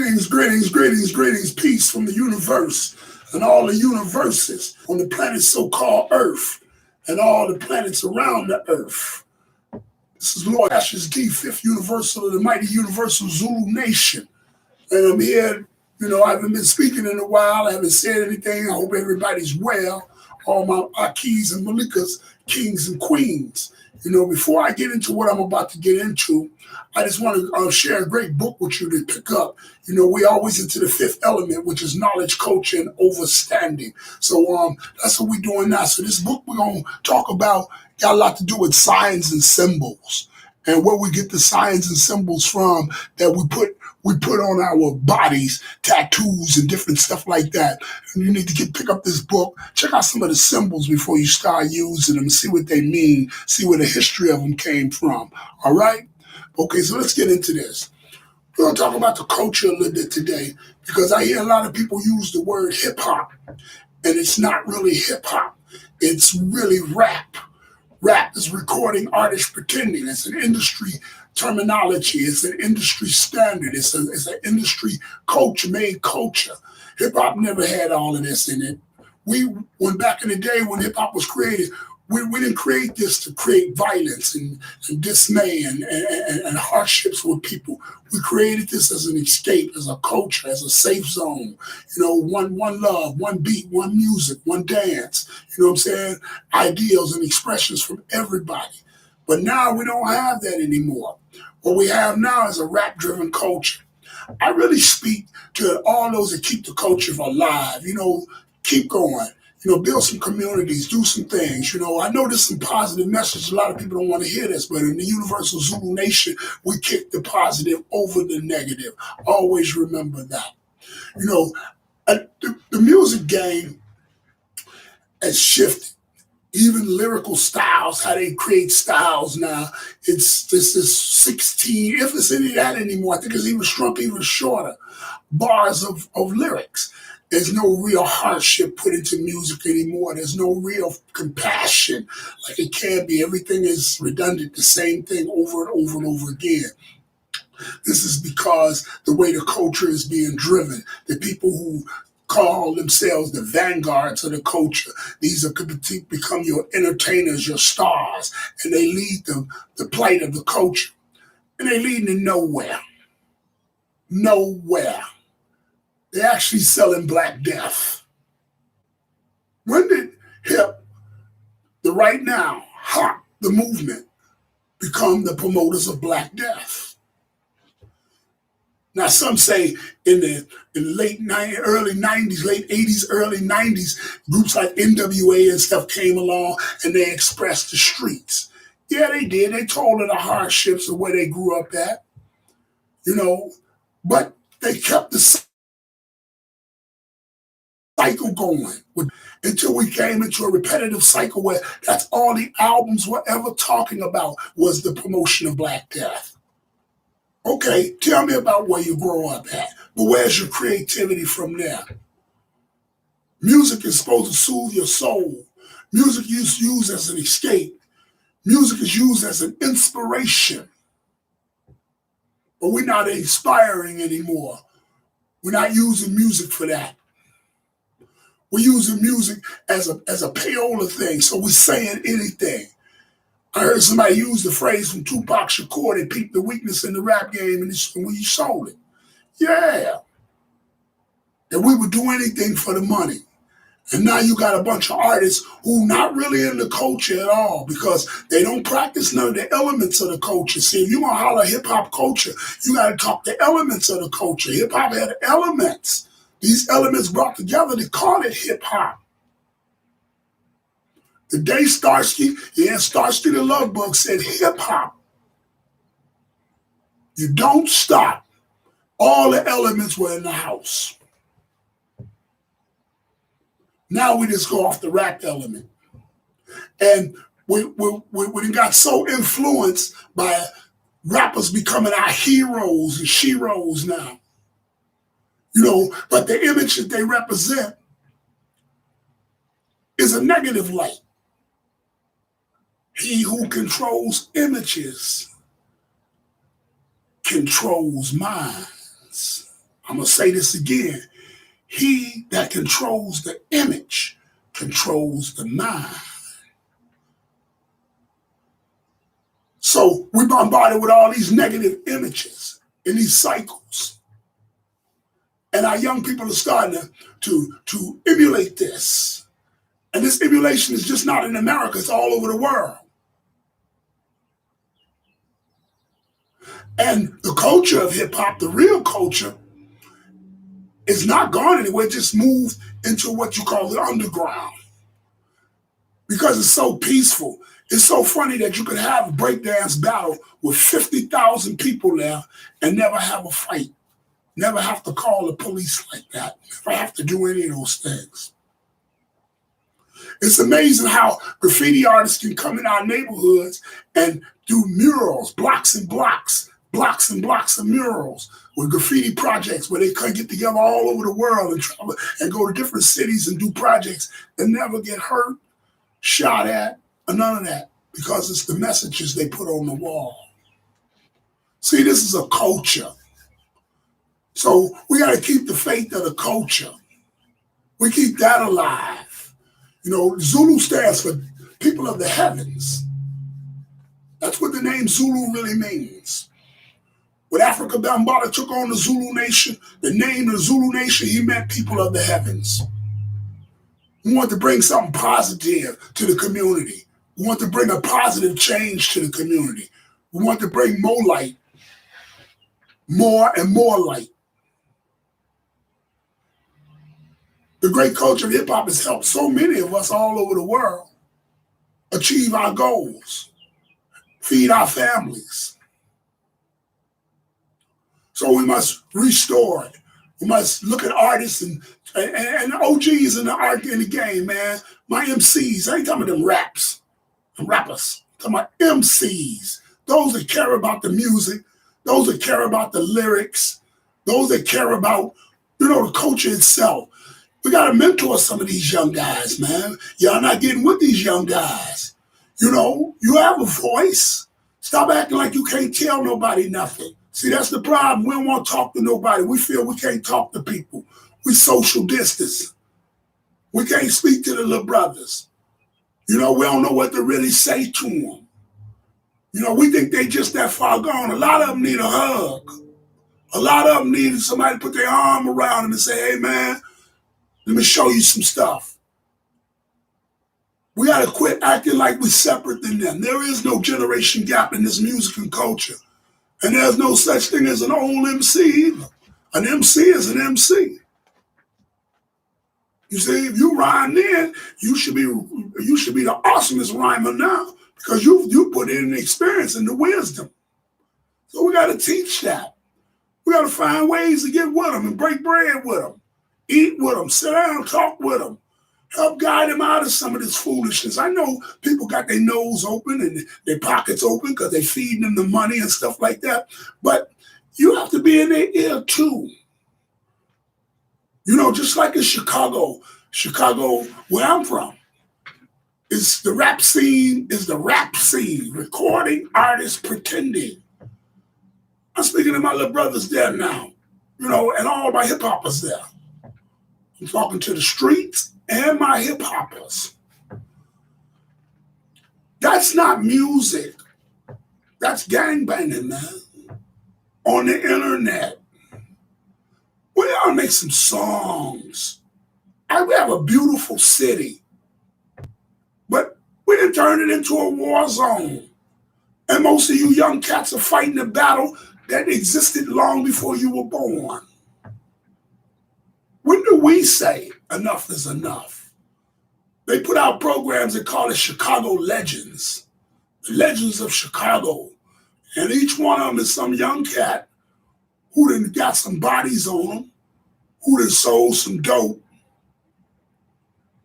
Greetings, peace from the universe and all the universes on the planet so-called Earth and all the planets around the Earth. This is Lord Ashes D, Fifth Universal of the mighty Universal Zulu Nation. And I'm here, I haven't been speaking in a while. I haven't said anything. I hope everybody's well. All my Akis and Malikas, kings and queens. Before I get into what I'm about to get into, I just want to share a great book with you to pick up. We always into the fifth element, which is knowledge, culture, and overstanding. So that's what we're doing now. So this book we're going to talk about got a lot to do with signs and symbols and where we get the signs and symbols from that we put on our bodies, tattoos and different stuff like that. And you need to pick up this book, check out some of the symbols before you start using them, see what they mean, see where the history of them came from. All right? Okay, so let's get into this. We're going to talk about the culture a little bit today because I hear a lot of people use the word hip hop, and it's not really hip hop. It's really rap. Rap is recording artists pretending. It's an industry terminology. It's an industry standard. It's an industry culture, made culture. Hip hop never had all of this in it. When back in the day when hip hop was created, we didn't create this to create violence and dismay and hardships with people. We created this as an escape, as a culture, as a safe zone. One love, one beat, one music, one dance. You know what I'm saying? Ideals and expressions from everybody. But now we don't have that anymore. What we have now is a rap-driven culture. I really speak to all those that keep the culture alive. Keep going. Build some communities, do some things. I know there's some positive message. A lot of people don't want to hear this, but in the Universal Zulu Nation, we kick the positive over the negative. Always remember that. The music game has shifted. Even lyrical styles, how they create styles now. It's this is 16, if it's any of that anymore, I think it's even shrunk even shorter. Bars of lyrics. There's no real hardship put into music anymore. There's no real compassion like it can be. Everything is redundant, the same thing over and over and over again. This is because the way the culture is being driven, the people who call themselves the vanguards of the culture. These are could become your entertainers, your stars, and they lead the plight of the culture. And they lead to nowhere. Nowhere. They're actually selling Black Death. When did the right now, the movement, become the promoters of Black Death? Now, some say in the late 90s, early 90s, late 80s, early 90s, groups like NWA and stuff came along and they expressed the streets. Yeah, they did. They told of the hardships of where they grew up at, but they kept the cycle going until we came into a repetitive cycle where that's all the albums were ever talking about was the promotion of Black Death. Okay, tell me about where you grow up at, but where's your creativity from there? Music is supposed to soothe your soul. Music is used as an escape. Music is used as an inspiration. But we're not inspiring anymore. We're not using music for that. We're using music as a payola thing, so we're saying anything. I heard somebody use the phrase from Tupac Shakur, they peeped the weakness in the rap game and we sold it. Yeah. And we would do anything for the money. And now you got a bunch of artists who not really in the culture at all because they don't practice none of the elements of the culture. See, if you want to holler hip-hop culture, you got to talk the elements of the culture. Hip-hop had elements. These elements brought together, they call it hip-hop. The day Starsky the Love Bug said hip-hop. You don't stop. All the elements were in the house. Now we just go off the rap element. And we got so influenced by rappers becoming our heroes and sheroes now. But the image that they represent is a negative light. He who controls images controls minds. I'm going to say this again. He that controls the image controls the mind. So we're bombarded with all these negative images in these cycles. And our young people are starting to emulate this. And this emulation is just not in America, it's all over the world. And the culture of hip hop, the real culture, is not gone anywhere, it just moved into what you call the underground. Because it's so peaceful. It's so funny that you could have a breakdance battle with 50,000 people there and never have a fight. Never have to call the police like that. Never have to do any of those things. It's amazing how graffiti artists can come in our neighborhoods and do murals, blocks and blocks of murals with graffiti projects where they can get together all over the world and travel and go to different cities and do projects and never get hurt, shot at, or none of that, because it's the messages they put on the wall. See, this is a culture. So we got to keep the faith of the culture. We keep that alive. You know, Zulu stands for people of the heavens. That's what the name Zulu really means. When Africa Bambaataa took on the Zulu nation, the name of the Zulu nation, he meant people of the heavens. We want to bring something positive to the community. We want to bring a positive change to the community. We want to bring more light, more and more light. The great culture of hip hop has helped so many of us all over the world achieve our goals, feed our families. So we must restore it. We must look at artists and OGs in the game, man. My MCs, I ain't talking about them rappers. I'm talking about MCs. Those that care about the music, those that care about the lyrics, those that care about, the culture itself. We got to mentor some of these young guys, man. Y'all not getting with these young guys. You have a voice. Stop acting like you can't tell nobody nothing. See, that's the problem. We don't want to talk to nobody. We feel we can't talk to people. We social distance. We can't speak to the little brothers. We don't know what to really say to them. We think they just that far gone. A lot of them need a hug. A lot of them need somebody to put their arm around them and say, hey, man, let me show you some stuff. We got to quit acting like we're separate than them. There is no generation gap in this music and culture. And there's no such thing as an old MC either. An MC is an MC. You see, if you rhyme then, you should be the awesomest rhymer now because you put in the experience and the wisdom. So we got to teach that. We got to find ways to get with them and break bread with them, eat with them, sit down, talk with them, help guide them out of some of this foolishness. I know people got their nose open and their pockets open because they're feeding them the money and stuff like that. But you have to be in their ear too. Just like in Chicago, where I'm from, the rap scene, recording artists pretending. I'm speaking to my little brothers there now, and all my hip hoppers there. I'm talking to the streets and my hip hoppers. That's not music. That's gangbanging, man. On the internet. We ought to make some songs. We have a beautiful city. But we done turned it into a war zone. And most of you young cats are fighting a battle that existed long before you were born. When do we say enough is enough? They put out programs that call it Chicago Legends. The Legends of Chicago. And each one of them is some young cat who done got some bodies on them, who done sold some dope.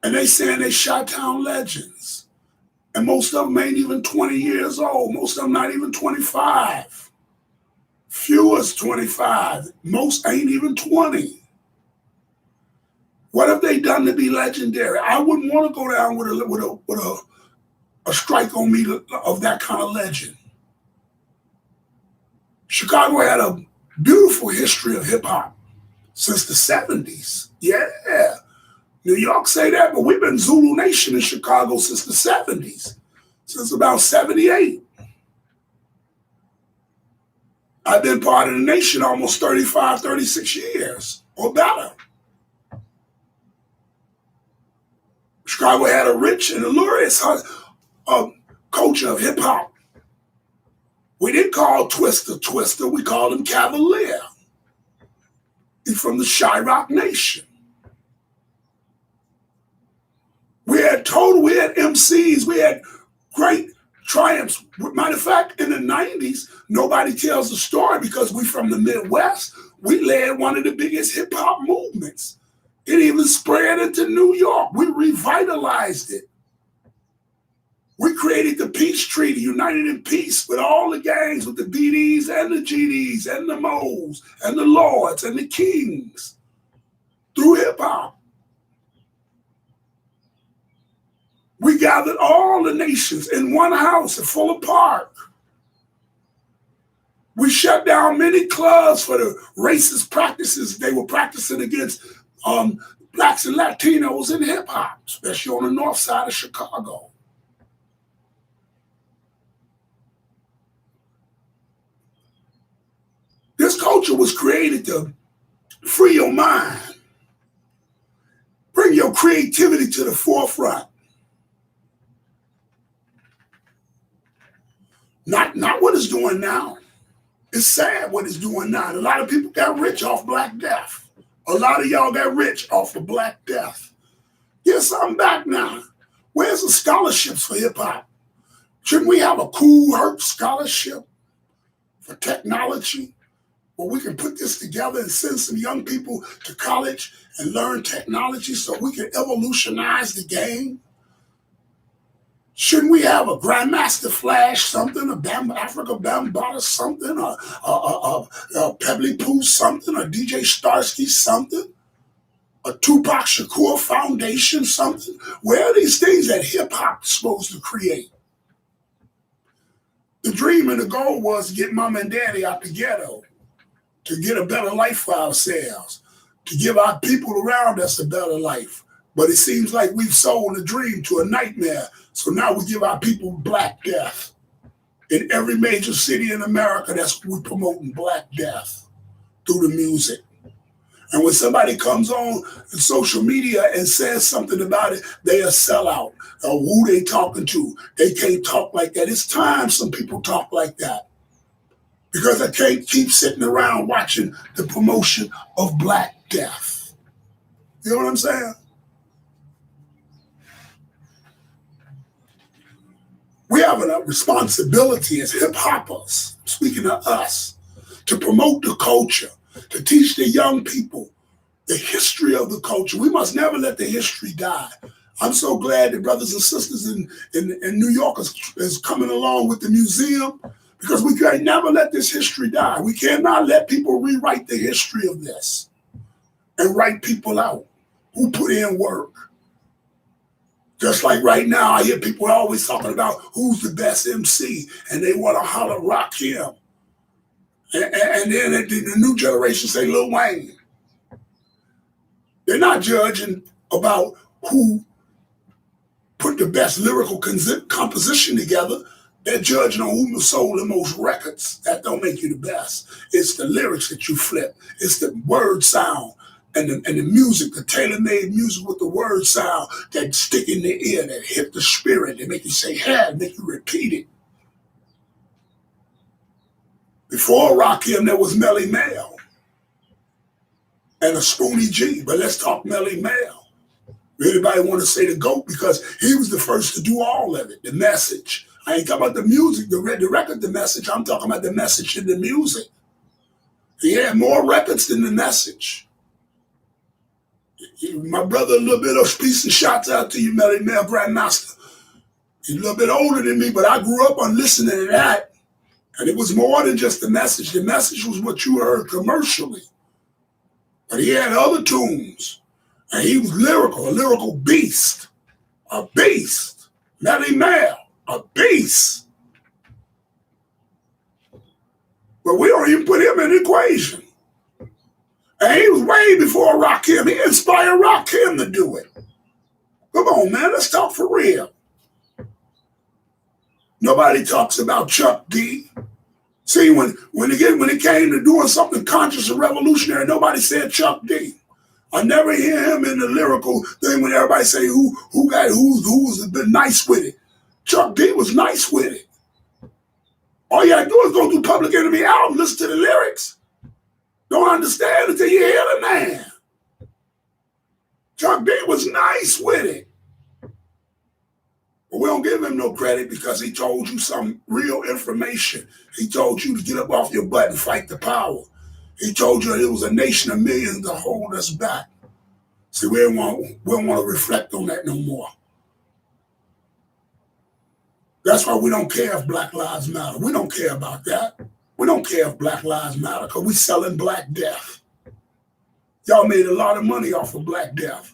And they saying they Chi-Town legends. And most of them ain't even 20 years old. Most of them not even 25. Few is 25. Most ain't even 20. What have they done to be legendary? I wouldn't want to go down with a strike on me of that kind of legend. Chicago had a beautiful history of hip hop. since the 70s. Yeah. New York say that, but we've been Zulu Nation in Chicago since the 70s, since about 78. I've been part of the nation almost 35, 36 years or better. Chicago had a rich and glorious culture of hip hop. We didn't call Twister Twister, we called him Cavalier. He's from the Chirac Nation. We had MCs, we had great triumphs. Matter of fact, in the 90s, nobody tells the story because we from the Midwest. We led one of the biggest hip hop movements. It even spread into New York. We revitalized it. We created the Peace Treaty, united in peace with all the gangs, with the BDs and the GDs and the Moes and the Lords and the Kings through hip hop. We gathered all the nations in one house at Fuller Park. We shut down many clubs for the racist practices they were practicing against blacks and Latinos in hip hop, especially on the north side of Chicago. This culture was created to free your mind, bring your creativity to the forefront. Not what it's doing now. It's sad what it's doing now. A lot of people got rich off Black Death. A lot of y'all got rich off of Black Death. Get something back now. Where's the scholarships for hip hop? Shouldn't we have a Cool Herc scholarship for technology where we can put this together and send some young people to college and learn technology so we can evolutionize the game? Shouldn't we have a Grandmaster Flash something, a Africa Bambaataa something, a Pebbly Pooh something, a DJ Starsky something, a Tupac Shakur Foundation something? Where are these things that hip-hop is supposed to create? The dream and the goal was to get mom and daddy out the ghetto, to get a better life for ourselves, to give our people around us a better life. But it seems like we've sold a dream to a nightmare. So now we give our people Black Death. In every major city in America, that's what we're promoting, Black Death, through the music. And when somebody comes on social media and says something about it, they are sell out. Or who they talking to? They can't talk like that. It's time some people talk like that. Because I can't keep sitting around watching the promotion of Black Death. You know what I'm saying? We have a responsibility as hip hoppers, speaking of us, to promote the culture, to teach the young people the history of the culture. We must never let the history die. I'm so glad that brothers and sisters in New York is coming along with the museum, because we can never let this history die. We cannot let people rewrite the history of this and write people out who put in work. Just like right now, I hear people always talking about who's the best MC, and they want to holler Rakim. And then the new generation say Lil Wayne. They're not judging about who put the best lyrical composition together. They're judging on who sold the most records. That don't make you the best. It's the lyrics that you flip. It's the word sound. And the music, the tailor-made music with the word sound that stick in the ear, that hit the spirit, that make you say, hey, make you repeat it. Before Rakim, there was Melly Mel and a Spoonie G, but let's talk Melly Mel. Everybody want to say the GOAT because he was the first to do all of it, the message. I ain't talking about the music, the record, the message. I'm talking about the message in the music. He had more records than the message. My brother, a little bit of peace and shouts out to you, Melly Mel Grandmaster. He's a little bit older than me, but I grew up on listening to that. And it was more than just the message. The message was what you heard commercially. But he had other tunes. And he was lyrical, a lyrical beast. A beast. Melly Mel, a beast. But we don't even put him in the equation. And he was way before Rakim. He inspired Rakim to do it. Come on, man, let's talk for real. Nobody talks about Chuck D. See, when it came to doing something conscious and revolutionary, nobody said Chuck D. I never hear him in the lyrical thing when everybody say who's been nice with it. Chuck D was nice with it. All you gotta do is go through Public Enemy album, listen to the lyrics. Don't understand until you hear the man. Chuck D was nice with it. But we don't give him no credit because he told you some real information. He told you to get up off your butt and fight the power. He told you that it was a nation of millions to hold us back. See, we don't want to reflect on that no more. That's why we don't care if Black Lives Matter. We don't care about that. We don't care if Black Lives Matter because we're selling Black Death. Y'all made a lot of money off of Black Death.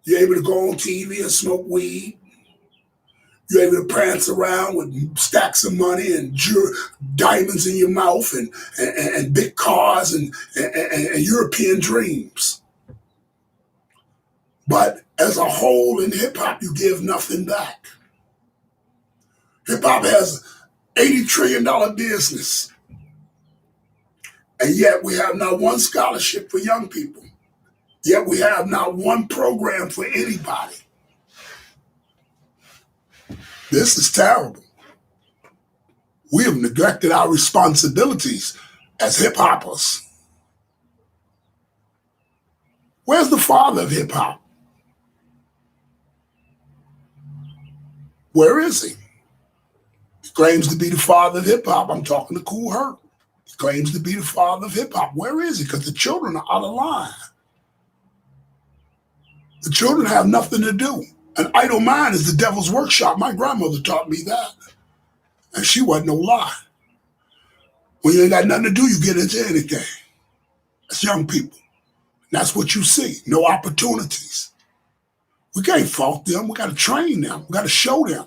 You're able to go on TV and smoke weed. You're able to prance around with stacks of money and diamonds in your mouth and big cars and European dreams. But as a whole in hip-hop, you give nothing back. Hip-hop has $80 trillion business. And yet we have not one scholarship for young people. Yet we have not one program for anybody. This is terrible. We have neglected our responsibilities as hip-hoppers. Where's the father of hip-hop? Where is he? He claims to be the father of hip-hop. I'm talking to Kool Herc. He claims to be the father of hip-hop. Where is he? Because the children are out of line. The children have nothing to do. An idle mind is the devil's workshop. My grandmother taught me that. And she wasn't no lie. When you ain't got nothing to do, you get into anything. That's young people. That's what you see. No opportunities. We can't fault them. We got to train them. We got to show them.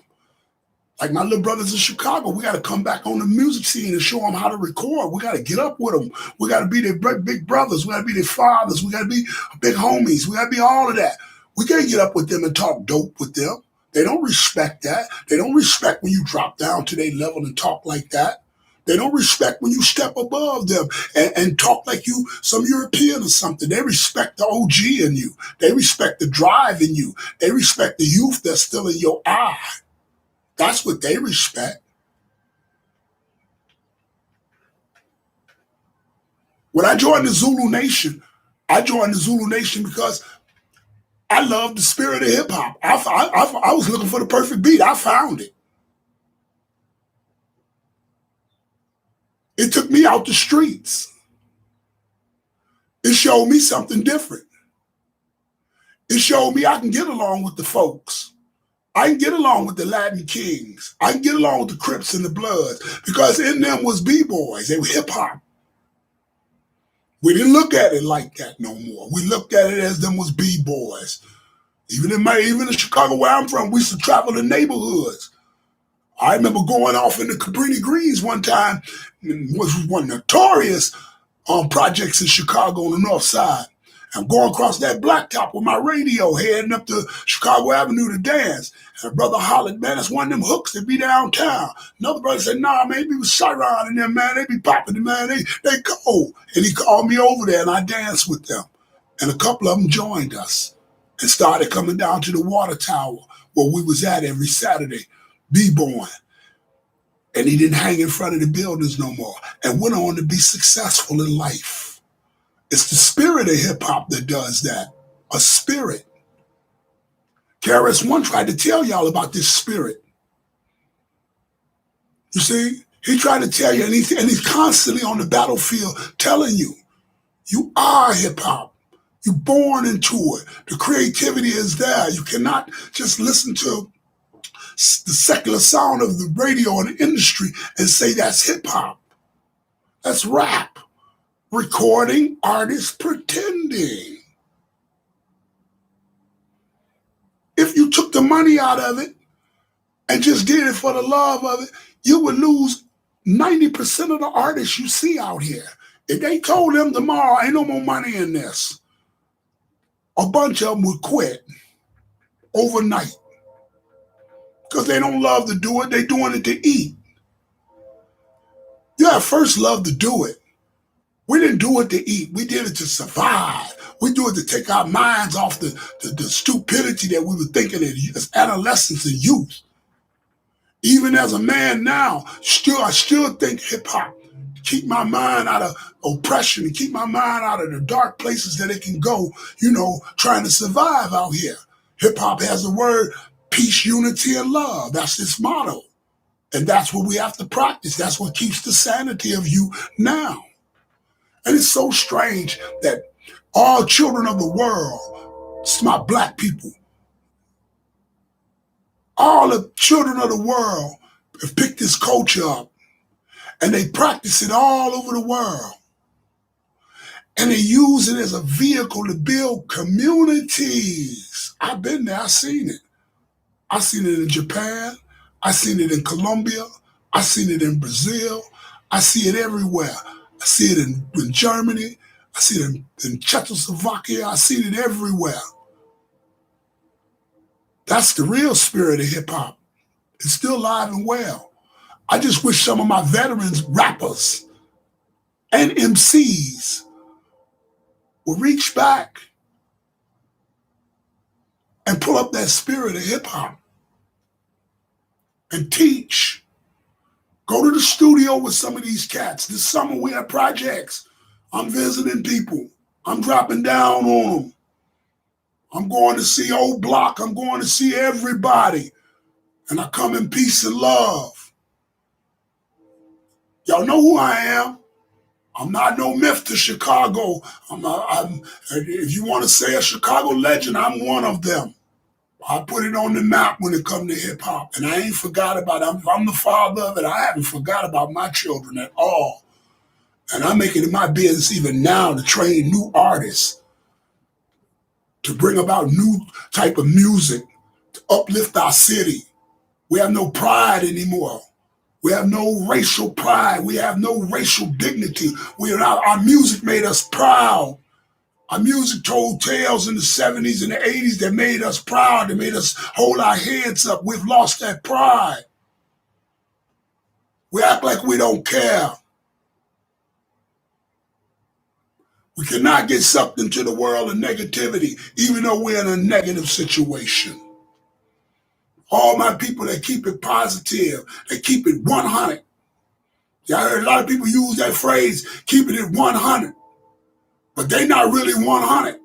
Like my little brothers in Chicago, we got to come back on the music scene and show them how to record. We got to get up with them. We got to be their big brothers. We got to be their fathers. We got to be big homies. We got to be all of that. We can't get up with them and talk dope with them. They don't respect that. They don't respect when you drop down to their level and talk like that. They don't respect when you step above them and talk like you some European or something. They respect the OG in you. They respect the drive in you. They respect the youth that's still in your eye. That's what they respect. When I joined the Zulu Nation, I joined the Zulu Nation because I love the spirit of hip hop. I was looking for the perfect beat. I found it. It took me out the streets. It showed me something different. It showed me I can get along with the folks. I can get along with the Latin Kings. I can get along with the Crips and the Bloods because in them was B-boys. They were hip hop. We didn't look at it like that no more. We looked at it as them was B-boys. Even in Chicago where I'm from, we used to travel in neighborhoods. I remember going off in the Cabrini Greens one time, which was one of the notorious projects in Chicago on the north side. I'm going across that blacktop with my radio, heading up to Chicago Avenue to dance. And a brother hollered, man, that's one of them hooks that be downtown. Another brother said, nah, man, be with Chiron and them, man. They be popping it, man. They go. And he called me over there, and I danced with them. And a couple of them joined us and started coming down to the water tower where we was at every Saturday, B-boying. And he didn't hang in front of the buildings no more and went on to be successful in life. It's the spirit of hip-hop that does that, a spirit. KRS-One tried to tell y'all about this spirit. You see? He tried to tell you, and he's constantly on the battlefield telling you, you are hip-hop. You're born into it. The creativity is there. You cannot just listen to the secular sound of the radio and the industry and say that's hip-hop. That's rap. Recording artists pretending. If you took the money out of it and just did it for the love of it, you would lose 90% of the artists you see out here. If they told them tomorrow ain't no more money in this, a bunch of them would quit overnight because they don't love to do it. They doing it to eat. You have first love to do it. We didn't do it to eat. We did it to survive. We do it to take our minds off the stupidity that we were thinking as adolescents and youth. Even as a man now, I still think hip hop. Keep my mind out of oppression and keep my mind out of the dark places that it can go, trying to survive out here. Hip hop has the word peace, unity, and love. That's its motto. And that's what we have to practice. That's what keeps the sanity of you now. And it's so strange that all children of the world, it's my black people, all the children of the world have picked this culture up and they practice it all over the world. And they use it as a vehicle to build communities. I've been there, I've seen it. I've seen it in Japan. I've seen it in Colombia. I've seen it in Brazil. I see it everywhere. I see it in Germany. I see it in Czechoslovakia. I see it everywhere. That's the real spirit of hip hop. It's still alive and well. I just wish some of my veterans rappers and MCs would reach back and pull up that spirit of hip hop and teach. Go to the studio with some of these cats. This summer we have projects. I'm visiting people. I'm dropping down on them. I'm going to see Old Block. I'm going to see everybody. And I come in peace and love. Y'all know who I am. I'm not no myth to Chicago. If you want to say a Chicago legend, I'm one of them. I put it on the map when it comes to hip hop. And I ain't forgot about it. I'm the father of it. I haven't forgot about my children at all. And I make it in my business even now to train new artists, to bring about new type of music, to uplift our city. We have no pride anymore. We have no racial pride. We have no racial dignity. Our music made us proud. Our music told tales in the 70s and the 80s that made us proud, that made us hold our heads up. We've lost that pride. We act like we don't care. We cannot get sucked into the world of negativity, even though we're in a negative situation. All my people that keep it positive, they keep it 100. I heard a lot of people use that phrase, keeping it 100. But they not really 100.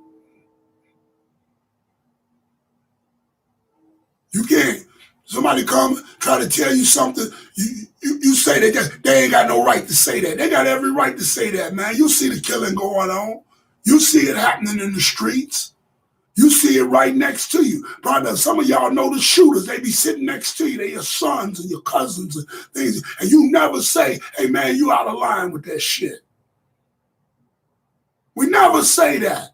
You can't. Somebody come try to tell you something, you say that they ain't got no right to say that. They got every right to say that, man. You see the killing going on. You see it happening in the streets. You see it right next to you. Probably some of y'all know the shooters. They be sitting next to you. They your sons and your cousins and things. And you never say, hey, man, you out of line with that shit. We never say that.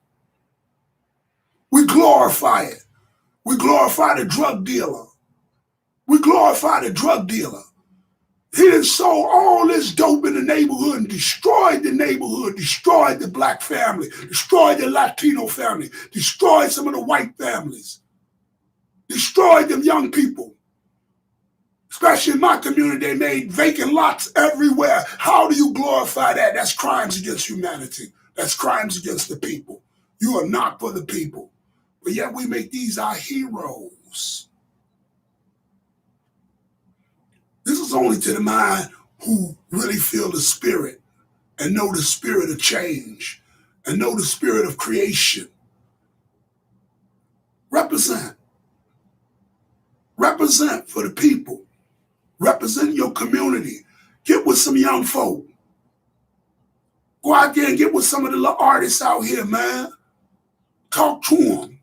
We glorify it. We glorify the drug dealer. We glorify the drug dealer. He done sold all this dope in the neighborhood and destroyed the neighborhood, destroyed the black family, destroyed the Latino family, destroyed some of the white families, destroyed them young people. Especially in my community, they made vacant lots everywhere. How do you glorify that? That's crimes against humanity. That's crimes against the people. You are not for the people. But yet we make these our heroes. This is only to the mind who really feel the spirit and know the spirit of change and know the spirit of creation. Represent. Represent for the people. Represent your community. Get with some young folk. Go out there and get with some of the little artists out here, man. Talk to them.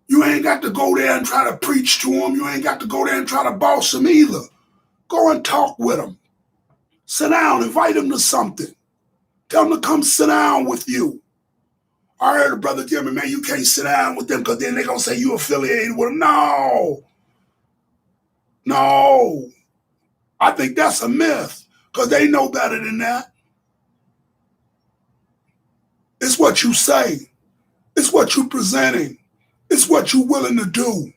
You ain't got to go there and try to preach to them. You ain't got to go there and try to boss them either. Go and talk with them. Sit down, invite them to something. Tell them to come sit down with you. I heard a brother tell me, man, you can't sit down with them because then they're going to say you affiliated with them. No. I think that's a myth because they know better than that. It's what you say. It's what you're presenting. It's what you're willing to do.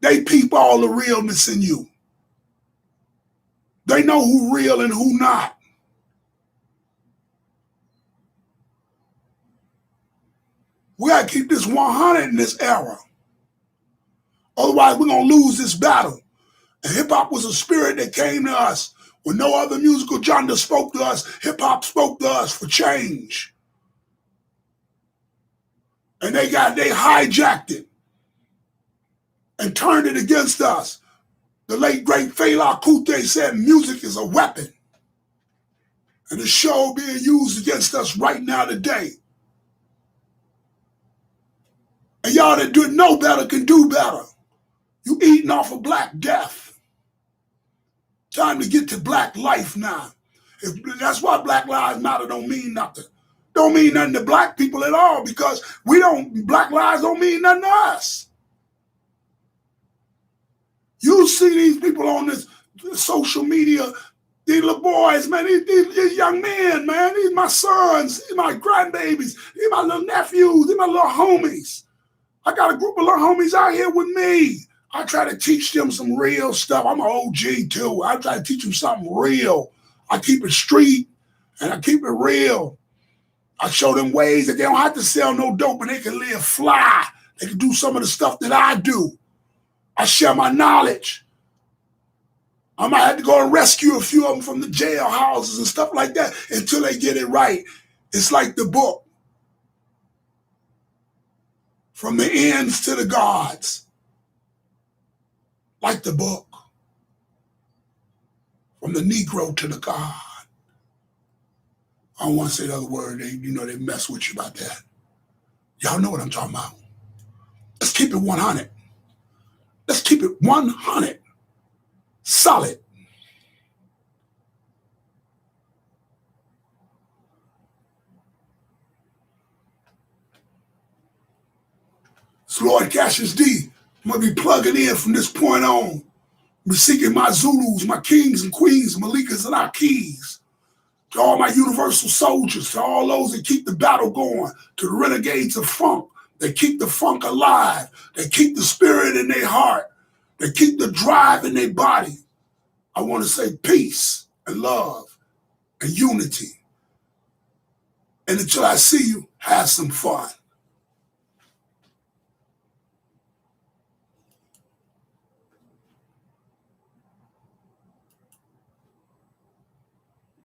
They peep all the realness in you. They know who real and who not. We got to keep this 100 in this era. Otherwise, we're going to lose this battle. And hip-hop was a spirit that came to us. When no other musical genre spoke to us, hip-hop spoke to us for change. And they hijacked it and turned it against us. The late, great Fela Kuti said music is a weapon. And the show being used against us right now today. And y'all that do know better can do better. You eating off of black death. Time to get to black life now. That's why Black Lives Matter don't mean nothing. Don't mean nothing to black people at all, because black lives don't mean nothing to us. You see these people on this social media, these little boys, man, these young men, man, these my sons, these my grandbabies, these my little nephews, these my little homies. I got a group of little homies out here with me. I try to teach them some real stuff. I'm an OG too. I try to teach them something real. I keep it street and I keep it real. I show them ways that they don't have to sell no dope and they can live fly. They can do some of the stuff that I do. I share my knowledge. I might have to go and rescue a few of them from the jail houses and stuff like that until they get it right. It's like the book. From the ends to the gods. Like the book. From the Negro to the God. I don't want to say the other word. They mess with you about that. Y'all know what I'm talking about. Let's keep it 100. Let's keep it 100. Solid. It's Lord Cassius D. I'm going to be plugging in from this point on. I'm seeking my Zulus, my kings and queens, Malikas and Akis. To all my universal soldiers, to all those that keep the battle going, to the renegades of funk, they keep the funk alive, they keep the spirit in their heart, they keep the drive in their body. I want to say peace and love and unity. And until I see you, have some fun.